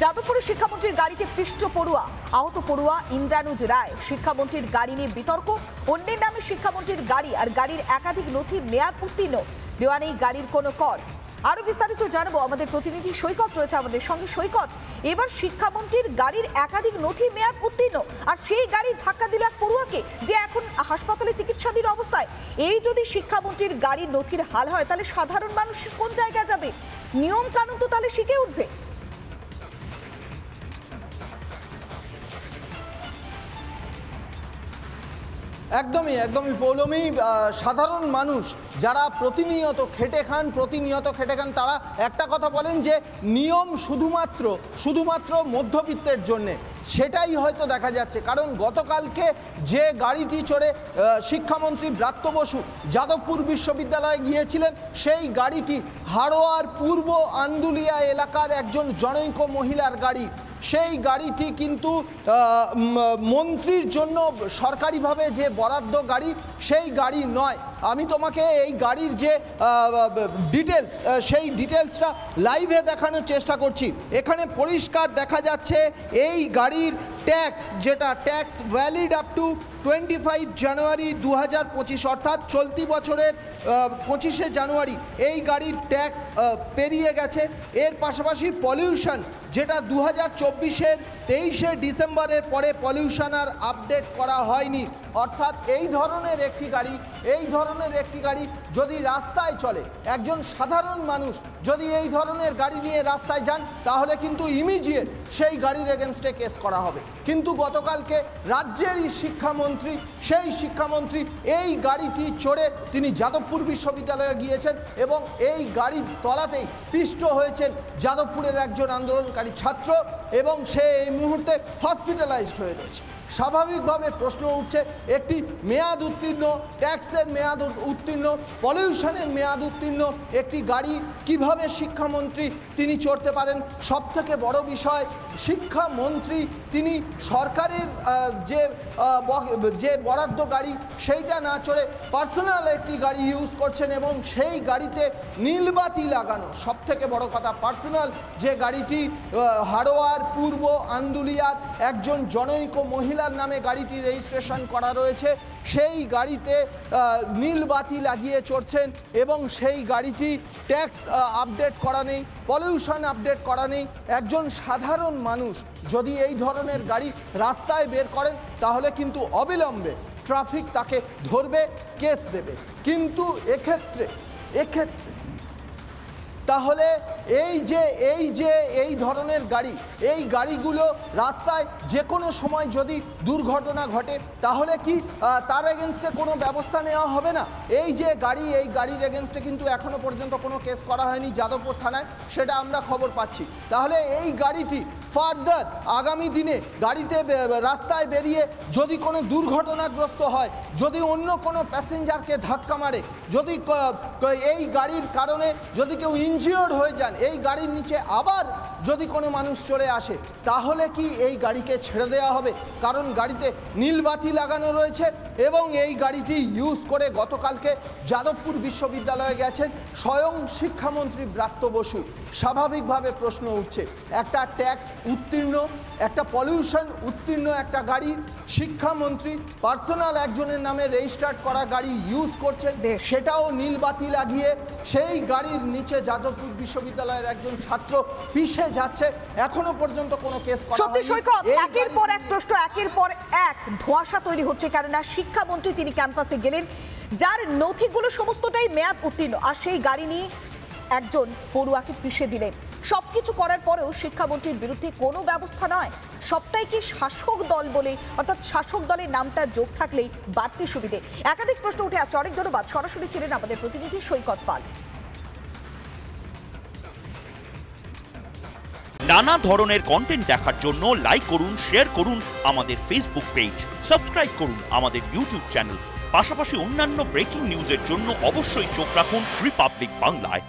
যাদবপুরে শিক্ষামন্ত্রীর গাড়িতে পিষ্ট পড়ুয়া, আহত পড়ুয়া ইন্দ্রানুজ রায়। শিক্ষামন্ত্রীর গাড়ি নিয়ে বিতর্ক। অন্যের নামে শিক্ষামন্ত্রীর গাড়ি আর গাড়ির একাধিক নথি মেয়াদ উত্তীর্ণ, দেওয়া নেই গাড়ির কোনো কর। আরো বিস্তারিত জানাবো, আমাদের প্রতিনিধি সৈকত রয়েছে আমাদের সঙ্গে। সৈকত, এবার শিক্ষামন্ত্রীর গাড়ির একাধিক নথি মেয়াদ উত্তীর্ণ, আর সেই গাড়ি ধাক্কা দিল এক পড়ুয়াকে, যে এখন হাসপাতালে চিকিৎসাধীন অবস্থায়। এই যদি শিক্ষামন্ত্রীর গাড়ির নথির হাল হয়, তাহলে সাধারণ মানুষ কোন জায়গায় যাবে? নিয়ম কানুন তো তাহলে শিখে উঠবে। একদমই পৌলমী, সাধারণ মানুষ যারা প্রতিনিয়ত খেটে খান তারা একটা কথা বলেন যে নিয়ম শুধুমাত্র মধ্যবিত্তের জন্যে। সেটাই হয়তো দেখা যাচ্ছে, কারণ গতকালকে যে গাড়িটি চড়ে শিক্ষামন্ত্রী ব্রাত্য বসু যাদবপুর বিশ্ববিদ্যালয়ে গিয়েছিলেন, সেই গাড়িটি হাড়োয়ার পূর্ব আন্দুলিয়া এলাকার একজন জনৈক মহিলার গাড়ি। সেই গাড়িটি কিন্তু মন্ত্রীর জন্য সরকারিভাবে যে বরাদ্দ গাড়ি, সেই গাড়ি নয়। আমি তোমাকে এই গাড়ির যে ডিটেলস, সেই ডিটেলসটা লাইভে দেখানোর চেষ্টা করছি। এখানে পরিষ্কার দেখা যাচ্ছে এই গাড়ির ট্যাক্স, যেটা ট্যাক্স ভ্যালিড আপ টু 25 জানুয়ারি 2025, অর্থাৎ চলতি বছরের 25শে জানুয়ারি এই গাড়ির ট্যাক্স পেরিয়ে গেছে। এর পাশাপাশি পলিউশন, যেটা 2024-এর 23শে ডিসেম্বরের পরে পলিউশন আর আপডেট করা হয়নি। অর্থাৎ এই ধরনের একটি গাড়ি যদি রাস্তায় চলে, একজন সাধারণ মানুষ যদি এই ধরনের গাড়ি নিয়ে রাস্তায় যান, তাহলে কিন্তু ইমিডিয়েট সেই গাড়ির এগেনস্টে কেস করা হবে। কিন্তু গতকালকে রাজ্যেরই সেই শিক্ষামন্ত্রী এই গাড়িটি চড়ে তিনি যাদবপুর বিশ্ববিদ্যালয়ে গিয়েছেন, এবং এই গাড়ির তলাতেই পিষ্ট হয়েছেন যাদবপুরের একজন আন্দোলনকারী ছাত্র, এবং সে এই মুহূর্তে হসপিটালাইজড হয়ে রয়েছে। স্বাভাবিকভাবে প্রশ্ন উঠছে, একটি মেয়াদ উত্তীর্ণ, ট্যাক্সের মেয়াদ উত্তীর্ণ, পলিউশনের মেয়াদ উত্তীর্ণ একটি গাড়ি কিভাবে শিক্ষামন্ত্রী তিনি চড়তে পারেন? সবথেকে বড় বিষয়, শিক্ষামন্ত্রী তিনি সরকারের যে বরাদ্দ গাড়ি সেইটা না চড়ে পার্সোনাল একটি গাড়ি ইউজ করছেন, এবং সেই গাড়িতে নীলবাতি লাগানো। সবথেকে বড় কথা, পার্সোনাল যে গাড়িটি হাড়োয়ার পূর্ব আন্দুলিয়ার একজন জনৈক মহিলার নামে গাড়িটি রেজিস্ট্রেশন করা রয়েছে, সেই গাড়িতে নীলবাতি লাগিয়ে চড়ছেন, এবং সেই গাড়িটি ট্যাক্স আপডেট করা নেই, পলিউশন আপডেট করা নেই। একজন সাধারণ মানুষ যদি এই ধরনের গাড়ি রাস্তায় বের করেন, তাহলে কিন্তু অবিলম্বে ট্রাফিক তাকে ধরবে, কেস দেবে। কিন্তু এক্ষেত্রে তাহলে এই ধরনের গাড়ি, এই গাড়িগুলো রাস্তায় যে কোনো সময় যদি দুর্ঘটনা ঘটে, তাহলে কি তার এগেনস্টে কোনো ব্যবস্থা নেওয়া হবে না? এই গাড়ির এগেনস্টে কিন্তু এখনো পর্যন্ত কোনো কেস করা হয়নি যাদবপুর থানায়, সেটা আমরা খবর পাচ্ছি। তাহলে এই গাড়িটি ফার্দার আগামী দিনে গাড়িতে রাস্তায় বেরিয়ে যদি কোনো দুর্ঘটনাগ্রস্ত হয়, যদি অন্য কোনো প্যাসেঞ্জারকে ধাক্কা মারে, যদি এই গাড়ির কারণে যদি কেউ ইনজিওর্ড হয়ে যান, এই গাড়ির নিচে আবার যদি কোনো মানুষ চলে আসে, তাহলে কি এই গাড়িকে ছেড়ে দেওয়া হবে? কারণ গাড়িতে নীলবাতি লাগানো রয়েছে, এবং এই গাড়িটি ইউজ করে গতকালকে যাদবপুর বিশ্ববিদ্যালয়ে গেছেন স্বয়ং শিক্ষামন্ত্রী ব্রাত্য বসু। স্বাভাবিকভাবে প্রশ্ন উঠছে, একটা ট্যাক্স উত্তীর্ণ, একটা পলিউশন উত্তীর্ণ একটা গাড়ি শিক্ষামন্ত্রী পার্সোনাল একজনের নামে রেজিস্টার্ড করা গাড়ি ইউজ করছেন, সেটাও নীলবাতি লাগিয়ে। সেই গাড়ির নিচে যাদবপুর বিশ্ববিদ্যালয়ের একজন ছাত্র পিষে যাচ্ছে, এখনো পর্যন্ত কোনো কেস করা হয়নি। একের পর এক প্রশ্ন, একের পর এক ধোঁয়াশা তৈরি হচ্ছে, কেননা শিক্ষামন্ত্রী তিনি ক্যাম্পাসে গেলেন, যার নথিগুলো সমস্তটাই মেয়াদ উত্তীর্ণ, আর সেই গাড়ি নিয়ে একজন পড়ুয়াকে পিষে দিলেন। সবকিছু করার পরেও শিক্ষামন্ত্রীর বিরুদ্ধে কোনো ব্যবস্থা নয়। সবটাই কি শাসক দল বলে, অর্থাৎ শাসক দলের নামটা যোগ থাকলেই বাড়তি সুবিধে? একাধিক প্রশ্ন উঠে আসছে। অনেক ধন্যবাদ। সরাসরি ছিলেন আমাদের প্রতিনিধি সৈকত পাল। নানা ধরনের কন্টেন্ট দেখার জন্য লাইক করুন, শেয়ার করুন আমাদের ফেসবুক পেজ, সাবস্ক্রাইব করুন আমাদের ইউটিউব চ্যানেল। পাশাপাশি অন্যান্য ব্রেকিং নিউজের জন্য অবশ্যই চোখ রাখুন রিপাবলিক বাংলায়।